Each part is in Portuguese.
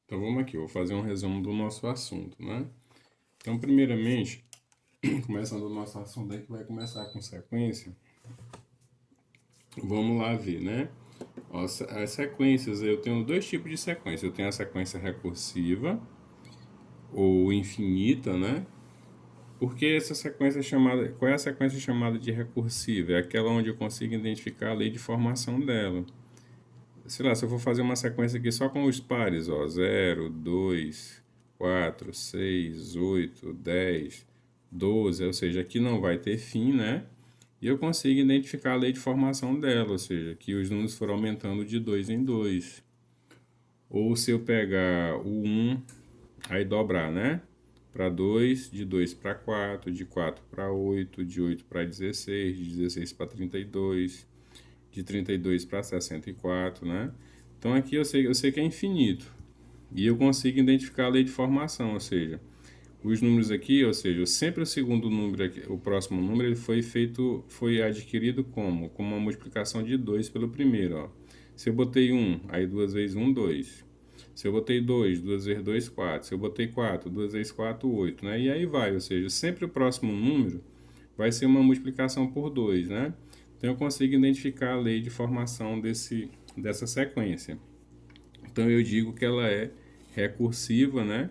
Então vamos aqui, eu vou fazer um resumo do nosso assunto, né? Então, primeiramente, começando o nosso assunto aí que vai começar com sequência, vamos lá ver, né? Ó, as sequências, eu tenho dois tipos de sequência. Eu tenho a sequência recursiva ou infinita, né? Porque essa sequência é chamada, qual é a sequência chamada de recursiva? É aquela onde eu consigo identificar a lei de formação dela. Sei lá, se eu for fazer uma sequência aqui só com os pares, ó, 0, 2, 4, 6, 8, 10, 12, ou seja, aqui não vai ter fim, né? E eu consigo identificar a lei de formação dela, ou seja, que os números foram aumentando de 2 em 2. Ou se eu pegar o 1, aí dobrar, né? Para 2, de 2 para 4, de 4 para 8, de 8 para 16, de 16 para 32, de 32 para 64, né? Então aqui eu sei que é infinito. E eu consigo identificar a lei de formação, ou seja, os números aqui, ou seja, sempre o segundo número aqui, o próximo número, ele foi adquirido como? Com uma multiplicação de 2 pelo primeiro, ó. Se eu botei 1, aí 2 vezes 1, 2. Se eu botei 2, 2 vezes 2, 4. Se eu botei 4, 2 vezes 4, 8, né? E aí vai, ou seja, sempre o próximo número vai ser uma multiplicação por 2, né? Então eu consigo identificar a lei de formação dessa sequência. Então eu digo que ela é recursiva, né?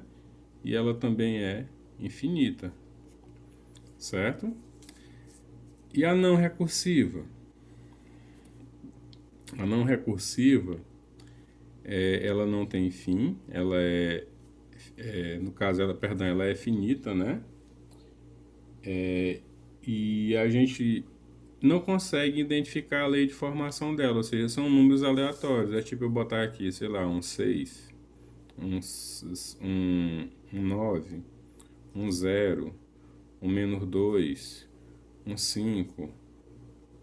E ela também é infinita, certo? E a não recursiva? A não recursiva, ela não tem fim, ela no caso, perdão, ela é finita, né? E a gente não consegue identificar a lei de formação dela, ou seja, são números aleatórios. É tipo eu botar aqui, sei lá, um 6, um 9, um 0, um menos 2, um 5,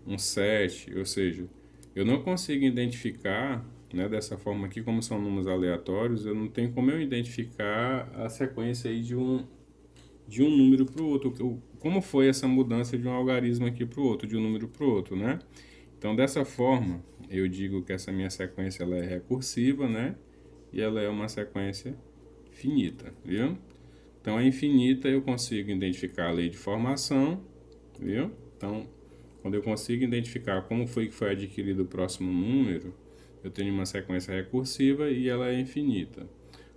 um 7, ou seja, eu não consigo identificar, né, dessa forma aqui, como são números aleatórios, eu não tenho como eu identificar a sequência aí de um número para o outro, como foi essa mudança de um algarismo aqui para o outro, de um número para o outro, né? Então, dessa forma, eu digo que essa minha sequência ela é recursiva, né? E ela é uma sequência finita, viu? Então, a infinita eu consigo identificar a lei de formação, viu? Então, quando eu consigo identificar como foi que foi adquirido o próximo número, eu tenho uma sequência recursiva e ela é infinita.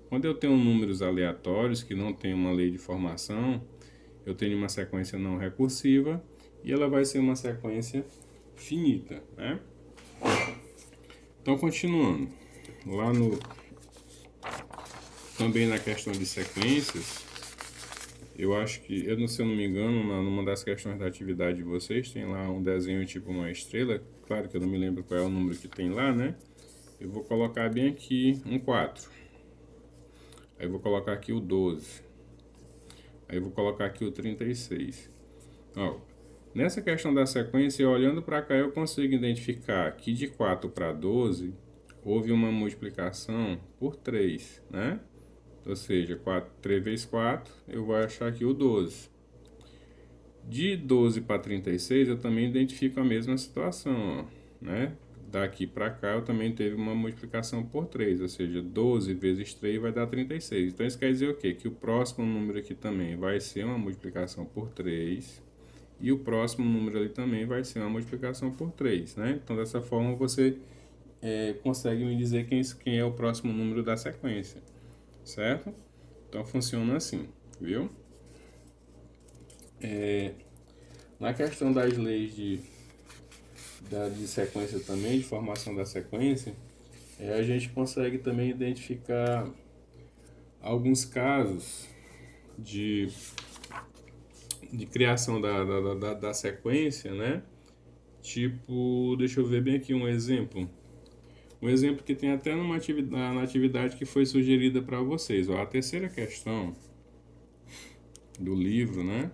Quando eu tenho números aleatórios que não têm uma lei de formação, eu tenho uma sequência não recursiva e ela vai ser uma sequência finita, né? Então, continuando, lá no também na questão de sequências, eu acho que, eu não, se eu não me engano, numa das questões da atividade de vocês, tem lá um desenho tipo uma estrela. Claro que eu não me lembro qual é o número que tem lá, né? Eu vou colocar bem aqui um 4. Aí eu vou colocar aqui o 12. Aí eu vou colocar aqui o 36. Ó, nessa questão da sequência, olhando para cá, eu consigo identificar que de 4 para 12 houve uma multiplicação por 3, né? Ou seja, 3 vezes 4, eu vou achar aqui o 12. De 12 para 36, eu também identifico a mesma situação, ó, né? Daqui para cá, eu também teve uma multiplicação por 3, ou seja, 12 vezes 3 vai dar 36. Então, isso quer dizer o quê? Que o próximo número aqui também vai ser uma multiplicação por 3, e o próximo número ali também vai ser uma multiplicação por 3, né? Então, dessa forma, você consegue me dizer quem é o próximo número da sequência, certo? Então, funciona assim, viu? Na questão das leis de sequência também, de formação da sequência, a gente consegue também identificar alguns casos de, de criação da sequência, né? Tipo, deixa eu ver bem aqui um exemplo. Um exemplo que tem até na atividade que foi sugerida para vocês. Ó, a terceira questão do livro, né?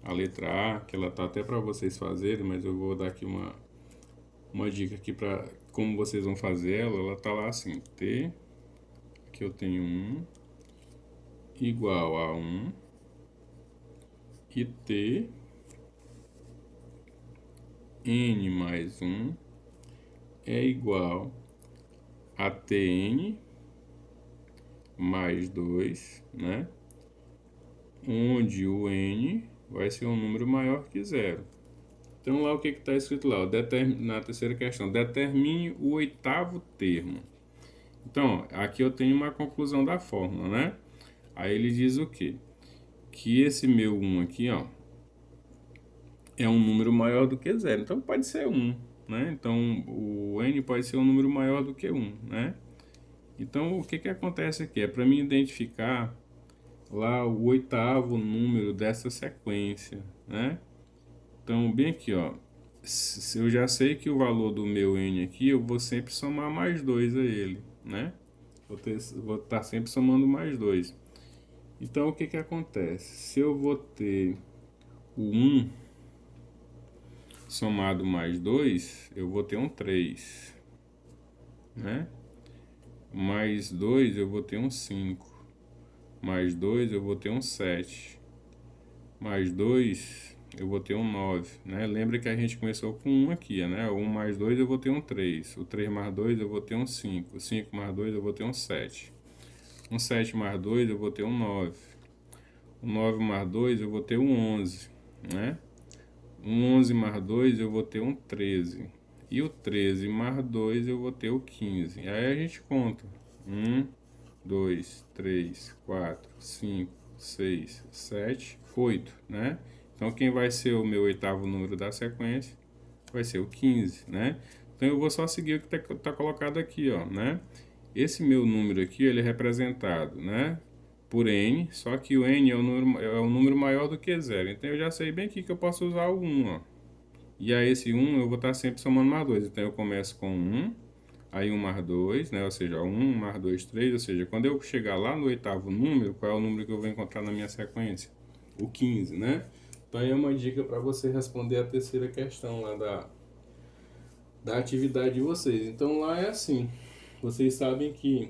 A letra A, que ela tá até para vocês fazerem, mas eu vou dar aqui uma dica aqui para como vocês vão fazer ela. Ela tá lá assim: T, que eu tenho 1, igual a 1, e T, N mais 1 é igual a Tn mais 2, né? Onde o n vai ser um número maior que zero. Então, lá o que está escrito lá? Na terceira questão, determine o oitavo termo. Então, aqui eu tenho uma conclusão da fórmula, né? Aí ele diz o quê? Que esse meu 1 aqui, ó, é um número maior do que zero. Então, pode ser 1, né? Então, o n pode ser um número maior do que 1, né? Então, o que que acontece aqui? É para mim identificar lá o oitavo número dessa sequência, né? Então, bem aqui, ó, se eu já sei que o valor do meu n aqui, eu vou sempre somar mais 2 a ele, né? Vou estar sempre somando mais 2. Então, o que que acontece? Se eu vou ter o 1 somado mais 2, eu vou ter um 3, né? Mais 2 eu vou ter um 5. Mais 2 eu vou ter um 7. Mais 2 eu vou ter um 9, né? Lembra que a gente começou com 1 aqui, né? O 1 mais 2 eu vou ter um 3. O 3 mais 2 eu vou ter um 5. O 5 mais 2 eu vou ter um 7. Um 7 mais 2 eu vou ter um 9. O 9 mais 2 eu vou ter um 11, né? Um 11 mais 2 eu vou ter um 13. E o 13 mais 2 eu vou ter o 15. Aí a gente conta. 1, 2, 3, 4, 5, 6, 7, 8, né? Então, quem vai ser o meu oitavo número da sequência? Vai ser o 15, né? Então, eu vou só seguir o que está colocado aqui, ó, né? Esse meu número aqui, ele é representado, né? Por n, só que o n é um número maior do que zero. Então, eu já sei bem aqui que eu posso usar o 1, ó. E aí, esse 1 eu vou estar sempre somando mais 2. Então, eu começo com 1. Aí 1 mais 2, né? Ou seja, 1 mais 2, 3. Ou seja, quando eu chegar lá no oitavo número, qual é o número que eu vou encontrar na minha sequência? O 15, né? Então aí é uma dica para você responder a terceira questão lá da atividade de vocês. Então lá é assim. Vocês sabem que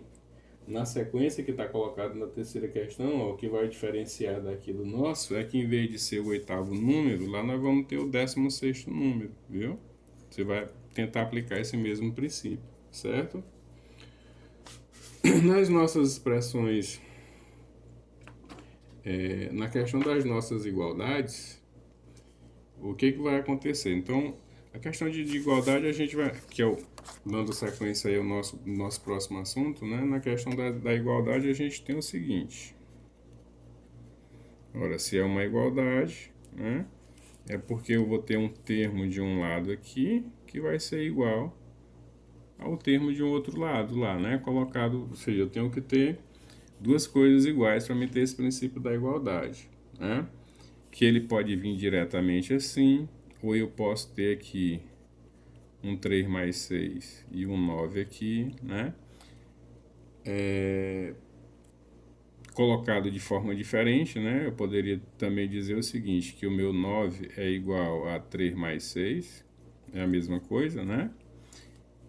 na sequência que está colocado na terceira questão, ó, o que vai diferenciar daqui do nosso é que em vez de ser o oitavo número, lá nós vamos ter o 16º número, viu? Você vai tentar aplicar esse mesmo princípio, certo? Nas nossas expressões, na questão das nossas igualdades, o que que vai acontecer? Então, a questão de igualdade a gente vai, que é o, dando sequência aí ao nosso próximo assunto, né? Na questão da igualdade a gente tem o seguinte. Ora, se é uma igualdade, né? É porque eu vou ter um termo de um lado aqui que vai ser igual ao termo de um outro lado lá, né? Colocado, ou seja, eu tenho que ter duas coisas iguais para me ter esse princípio da igualdade, né? Que ele pode vir diretamente assim, ou eu posso ter aqui um 3 mais 6 e um 9 aqui, né? Colocado de forma diferente, né? Eu poderia também dizer o seguinte, que o meu 9 é igual a 3 mais 6, é a mesma coisa, né?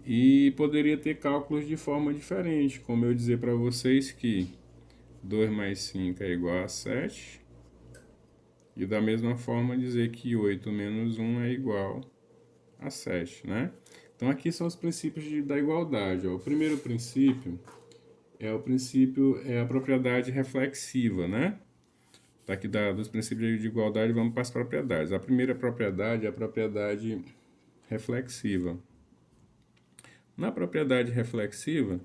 E poderia ter cálculos de forma diferente, como eu dizer para vocês que 2 mais 5 é igual a 7, e da mesma forma dizer que 8 menos 1 é igual a 7, né? Então aqui são os princípios da igualdade. Ó. O primeiro princípio é a propriedade reflexiva, né? Daqui dos princípios de igualdade vamos para as propriedades. A primeira propriedade é a propriedade reflexiva. Na propriedade reflexiva,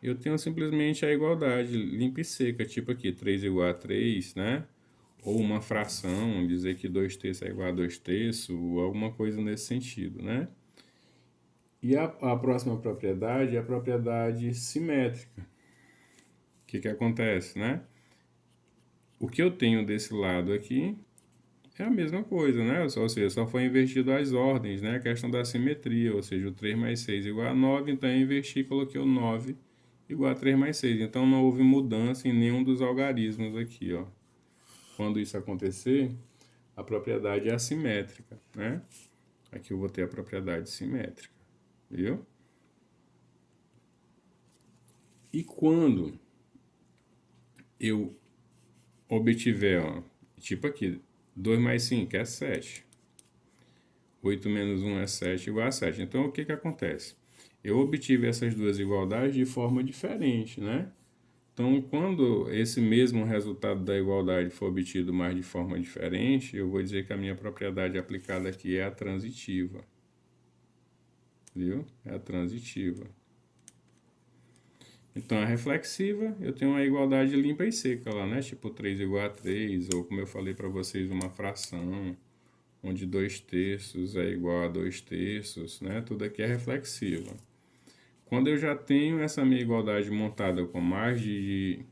eu tenho simplesmente a igualdade limpa e seca, tipo aqui, 3 igual a 3, né? Ou uma fração, dizer que 2 terços é igual a 2 terços, ou alguma coisa nesse sentido, né? E a próxima propriedade é a propriedade simétrica. O que que acontece, né? O que eu tenho desse lado aqui é a mesma coisa, né? Ou seja, só foi invertido as ordens, né? A questão da simetria, ou seja, o 3 mais 6 igual a 9, então eu inverti e coloquei o 9 igual a 3 mais 6. Então não houve mudança em nenhum dos algarismos aqui, ó. Quando isso acontecer, a propriedade é assimétrica, né? Aqui eu vou ter a propriedade simétrica, viu? E quando eu obtiver, ó, tipo aqui, 2 mais 5 é 7. 8 menos 1 é 7 igual a 7. Então, o que que acontece? Eu obtive essas duas igualdades de forma diferente, né? Então, quando esse mesmo resultado da igualdade for obtido, mas de forma diferente, eu vou dizer que a minha propriedade aplicada aqui é a transitiva. Viu? É a transitiva. Então, a reflexiva, eu tenho uma igualdade limpa e seca lá, né? Tipo 3 igual a 3, ou como eu falei para vocês, uma fração, onde 2/3 é igual a 2/3, né? Tudo aqui é reflexiva. Quando eu já tenho essa minha igualdade montada com mais de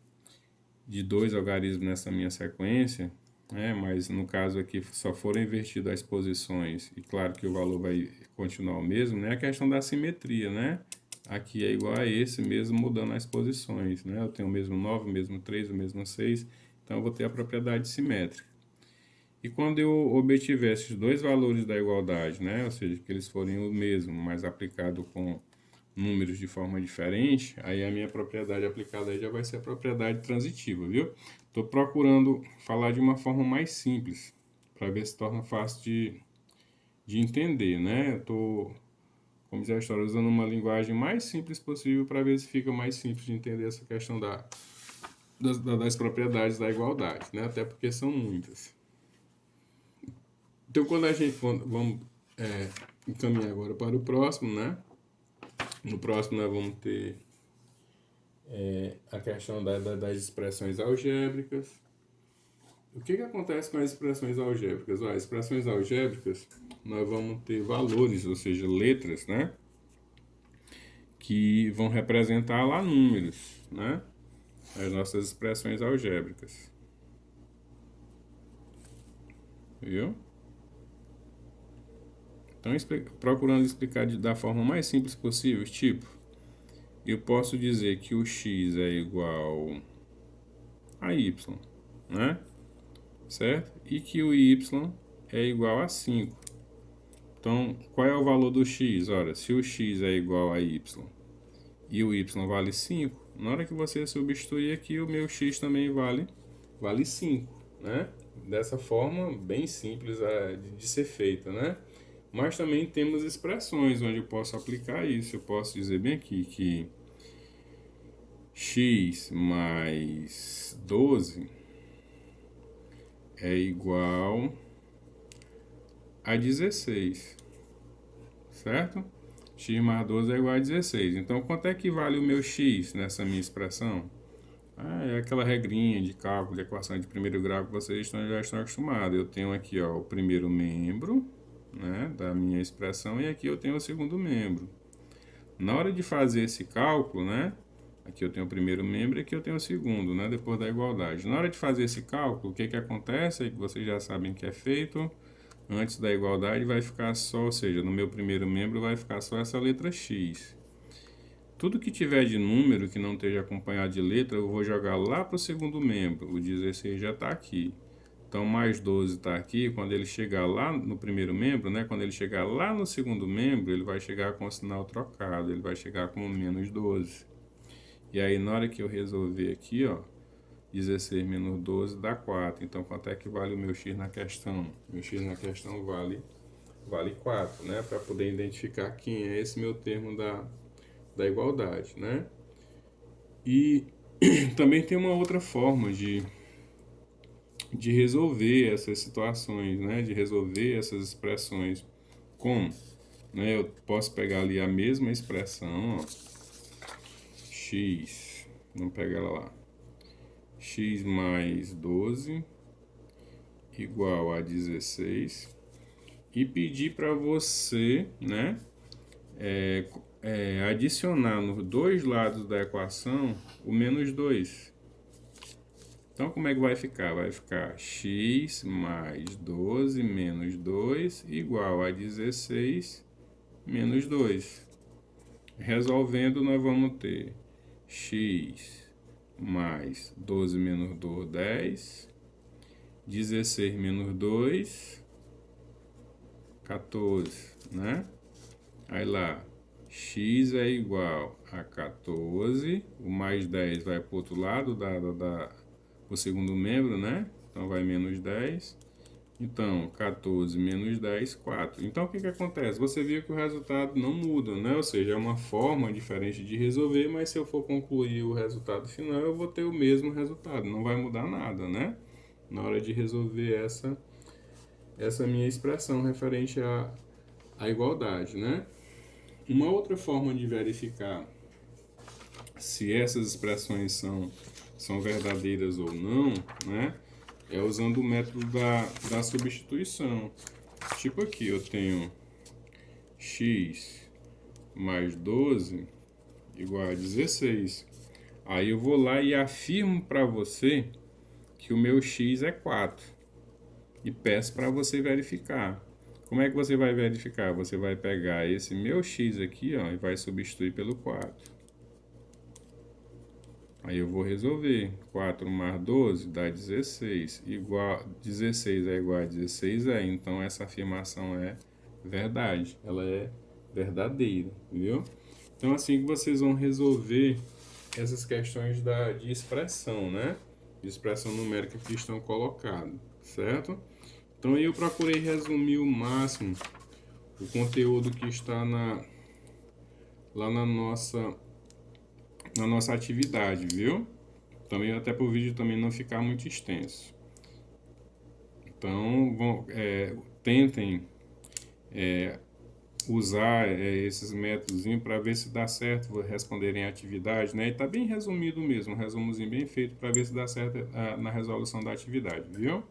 dois algarismos nessa minha sequência, né? Mas no caso aqui só foram invertidas as posições, e claro que o valor vai continuar o mesmo, né? A questão da simetria, né? Aqui é igual a esse mesmo mudando as posições, né? Eu tenho o mesmo 9, o mesmo 3, o mesmo 6, então eu vou ter a propriedade simétrica. E quando eu obtiver esses dois valores da igualdade, né? Ou seja, que eles forem o mesmo, mas aplicado com números de forma diferente, aí a minha propriedade aplicada aí já vai ser a propriedade transitiva, viu? Estou procurando falar de uma forma mais simples, para ver se torna fácil de entender, né? Eu estou, como já estou usando uma linguagem mais simples possível para ver se fica mais simples de entender essa questão das propriedades da igualdade, né? Até porque são muitas. Então, vamos encaminhar agora para o próximo, né? No próximo nós vamos ter a questão das expressões algébricas. O que acontece com as expressões algébricas? As expressões algébricas, nós vamos ter valores, ou seja, letras, né? Que vão representar lá números, né? As nossas expressões algébricas. Viu? Então, procurando explicar da forma mais simples possível, tipo, eu posso dizer que o x é igual a y, né? Certo? E que o y é igual a 5. Então, qual é o valor do x? Ora, se o x é igual a y e o y vale 5, na hora que você substituir aqui, o meu x também vale 5, né? Dessa forma, bem simples de ser feita, né? Mas também temos expressões onde eu posso aplicar isso. Eu posso dizer bem aqui que x mais 12 é igual a 16, certo? X mais 12 é igual a 16. Então, quanto é que vale o meu x nessa minha expressão? É aquela regrinha de cálculo de equação de primeiro grau que vocês já estão acostumados. Eu tenho aqui ó, o primeiro membro, né, da minha expressão, e aqui eu tenho o segundo membro. Na hora de fazer esse cálculo, né, aqui eu tenho o primeiro membro e aqui eu tenho o segundo, né, depois da igualdade. Na hora de fazer esse cálculo, o que acontece? É que vocês já sabem que é feito. Antes da igualdade vai ficar só, ou seja, no meu primeiro membro vai ficar só essa letra x. Tudo que tiver de número que não esteja acompanhado de letra, eu vou jogar lá para o segundo membro. O 16 já está aqui. Então, mais 12 está aqui. Quando ele chegar lá no primeiro membro, né? Quando ele chegar lá no segundo membro, ele vai chegar com o sinal trocado. Ele vai chegar como menos 12. E aí, na hora que eu resolver aqui, ó, 16 menos 12 dá 4. Então, quanto é que vale o meu x na questão? Meu x na questão vale 4, né? Para poder identificar quem é esse meu termo da igualdade, né? E também tem uma outra forma de resolver essas situações, né? De resolver essas expressões. Como? Né? Eu posso pegar ali a mesma expressão, ó, x, vamos pegar ela lá, x mais 12 igual a 16 e pedir para você, né, adicionar nos dois lados da equação o menos 2. Então, como é que vai ficar? Vai ficar x mais 12 menos 2 igual a 16 menos 2. Resolvendo, nós vamos ter x mais 12 menos 2, 10. 16 menos 2, 14, né? Aí lá, x é igual a 14, o mais 10 vai para o outro lado, o segundo membro, né? Então vai menos 10. Então, 14 menos 10, 4. Então, o que que acontece? Você viu que o resultado não muda, né? Ou seja, é uma forma diferente de resolver, mas se eu for concluir o resultado final, eu vou ter o mesmo resultado. Não vai mudar nada, né? Na hora de resolver essa minha expressão referente à igualdade, né? Uma outra forma de verificar se essas expressões são verdadeiras ou não, né? É usando o método da substituição. Tipo aqui, eu tenho x mais 12 igual a 16. Aí eu vou lá e afirmo para você que o meu x é 4 e peço para você verificar. Como é que você vai verificar? Você vai pegar esse meu x aqui, ó, e vai substituir pelo 4. Aí eu vou resolver. 4 mais 12 dá 16. 16 é igual a 16 é. Então essa afirmação é verdade. Ela é verdadeira, viu? Então assim que vocês vão resolver essas questões de expressão, né? De expressão numérica que estão colocadas, certo? Então eu procurei resumir o máximo o conteúdo que está lá na nossa atividade, viu? Também até para o vídeo também não ficar muito extenso. Então, tentem usar esses métodos para ver se dá certo responderem a atividade, né? E tá bem resumido mesmo, um resumozinho bem feito para ver se dá certo na resolução da atividade, viu?